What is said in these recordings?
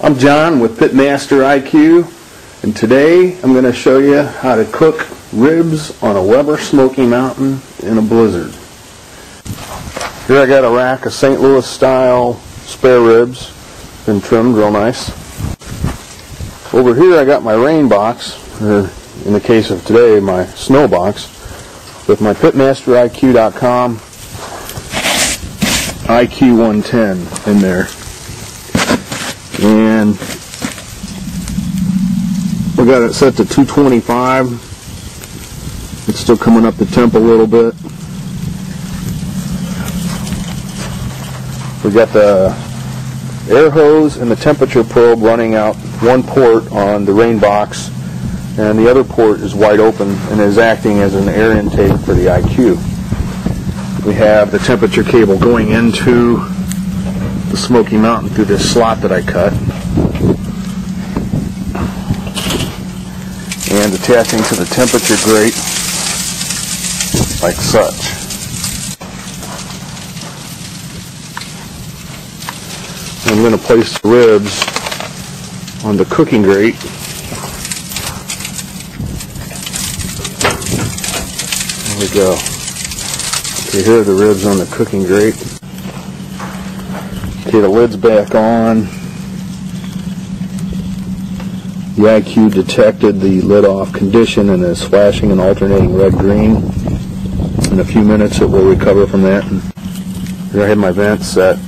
I'm John with pitmasterIQ, and today I'm going to show you how to cook ribs on a Weber Smokey Mountain in a blizzard. Here I got a rack of St. Louis style spare ribs, been trimmed real nice. Over here I got my rain box, or in the case of today my snow box, with my pitmasterIQ.com iQue 110 in there. And we got it set to 225. It's still coming up the temp a little bit. We got the air hose and the temperature probe running out one port on the rain box, and the other port is wide open and is acting as an air intake for the iQue. We have the temperature cable going into the Smoky Mountain through this slot that I cut, and attaching to the temperature grate like such. I'm going to place the ribs on the cooking grate. There we go. Okay, here are the ribs on the cooking grate. Okay, the lid's back on. The iQue detected the lid off condition and is flashing an alternating red-green. In a few minutes it will recover from that. And here I have my vents set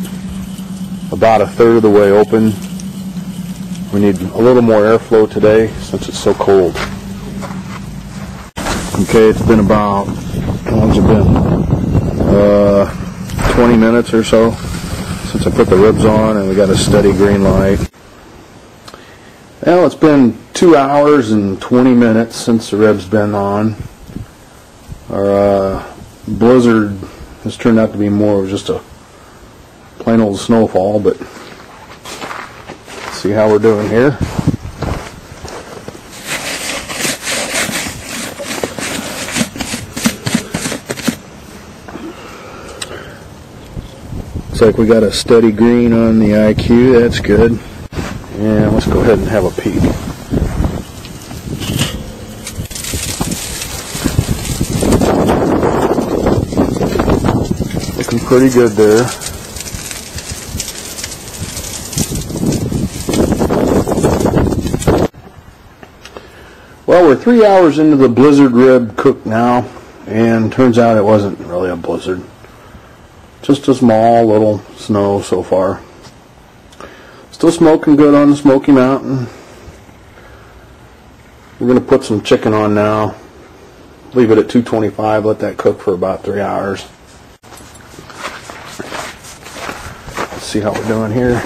about a third of the way open. We need a little more airflow today since it's so cold. Okay, it's been about, how long's it been? 20 minutes or so since I put the ribs on, and we got a steady green light. Well, it's been 2 hours and 20 minutes since the ribs been on. Our blizzard has turned out to be more of just a plain old snowfall, but let's see how we're doing here. Looks like we got a steady green on the iQue. That's good. And let's go ahead and have a peek. Looking pretty good there. Well, we're 3 hours into the blizzard rib cook now, and turns out it wasn't really a blizzard. Just a small little snow so far. Still smoking good on the Smoky Mountain. We're going to put some chicken on now. Leave it at 225, let that cook for about 3 hours. Let's see how we're doing here.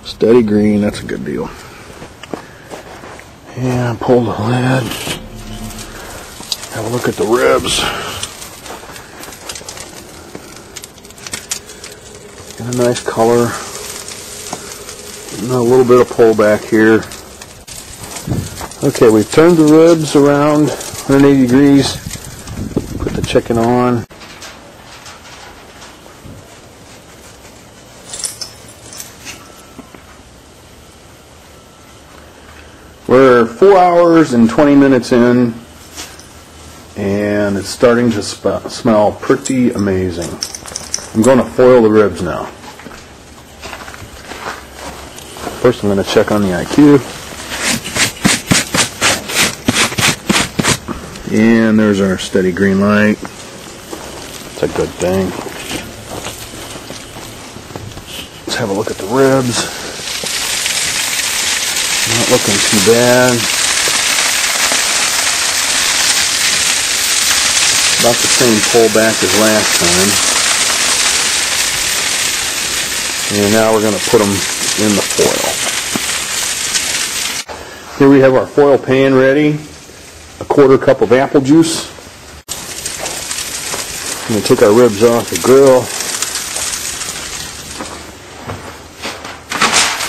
Steady green, that's a good deal. And pull the lid. Have a look at the ribs. Got a nice color. And a little bit of pull back here. Okay, we've turned the ribs around 180 degrees. Put the chicken on. We're 4 hours and 20 minutes in, and it's starting to smell pretty amazing. I'm going to foil the ribs now. First I'm going to check on the iQue. And there's our steady green light. That's a good thing. Let's have a look at the ribs. Not looking too bad. About the same pullback as last time. And now we're going to put them in the foil. Here we have our foil pan ready. A 1/4 cup of apple juice. I'm going to take our ribs off the grill.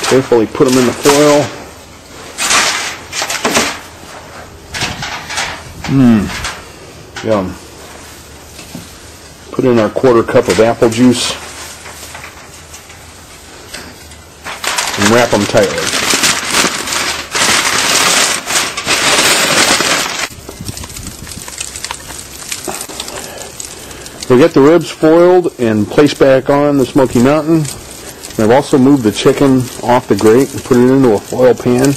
Carefully put them in the foil. Yum. Put in our 1/4 cup of apple juice and wrap them tightly. We get the ribs foiled and placed back on the Smoky Mountain. And I've also moved the chicken off the grate and put it into a foil pan.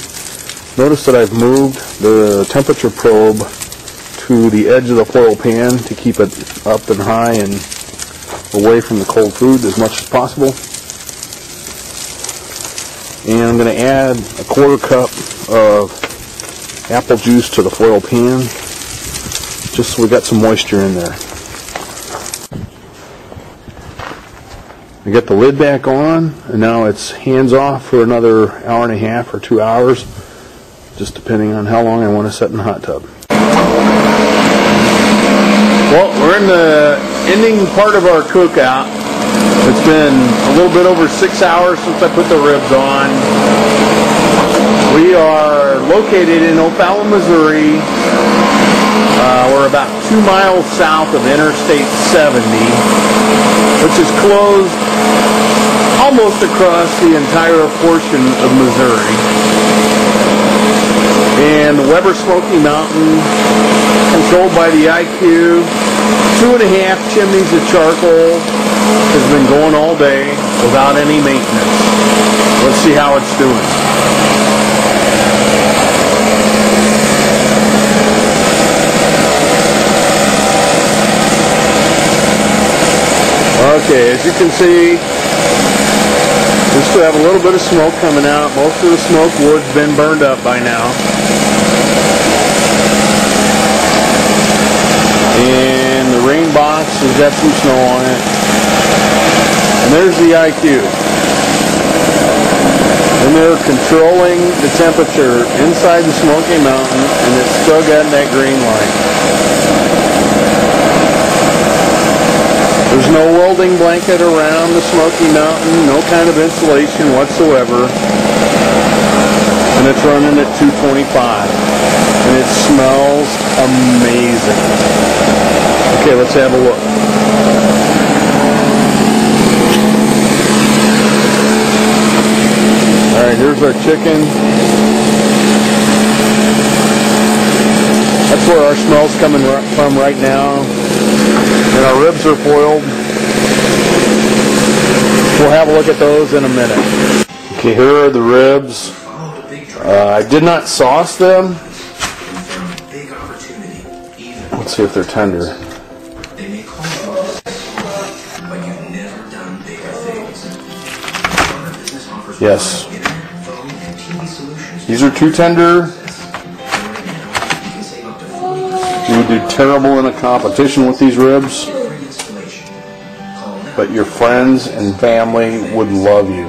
Notice that I've moved the temperature probe to the edge of the foil pan to keep it up and high and away from the cold food as much as possible. And I'm going to add a 1/4 cup of apple juice to the foil pan, just so we got some moisture in there. I get the lid back on, and now it's hands off for another 1.5 or 2 hours, just depending on how long I want to set in the hot tub. Well, we're in the ending part of our cookout. It's been a little bit over 6 hours since I put the ribs on. We are located in O'Fallon, Missouri. We're about 2 miles south of Interstate 70, which is closed almost across the entire portion of Missouri. And the Weber Smokey Mountain, controlled by the iQue, 2.5 chimneys of charcoal, has been going all day without any maintenance. Let's see how it's doing. Okay, as you can see, we still have a little bit of smoke coming out. Most of the smoke wood's been burned up by now. And the rain box has got some snow on it. And there's the iQue. And they're controlling the temperature inside the Smoky Mountain, and it's still got that green light. There's no welding blanket around the Smoky Mountain, no kind of insulation whatsoever. And it's running at 225. And it smells amazing. Okay, let's have a look. Alright, here's our chicken. That's where our smell's coming from right now. And our ribs are foiled. We'll have a look at those in a minute. Okay, here are the ribs. I did not sauce them. Let's see if they're tender. Yes. These are too tender. You would do terrible in a competition with these ribs, but your friends and family would love you.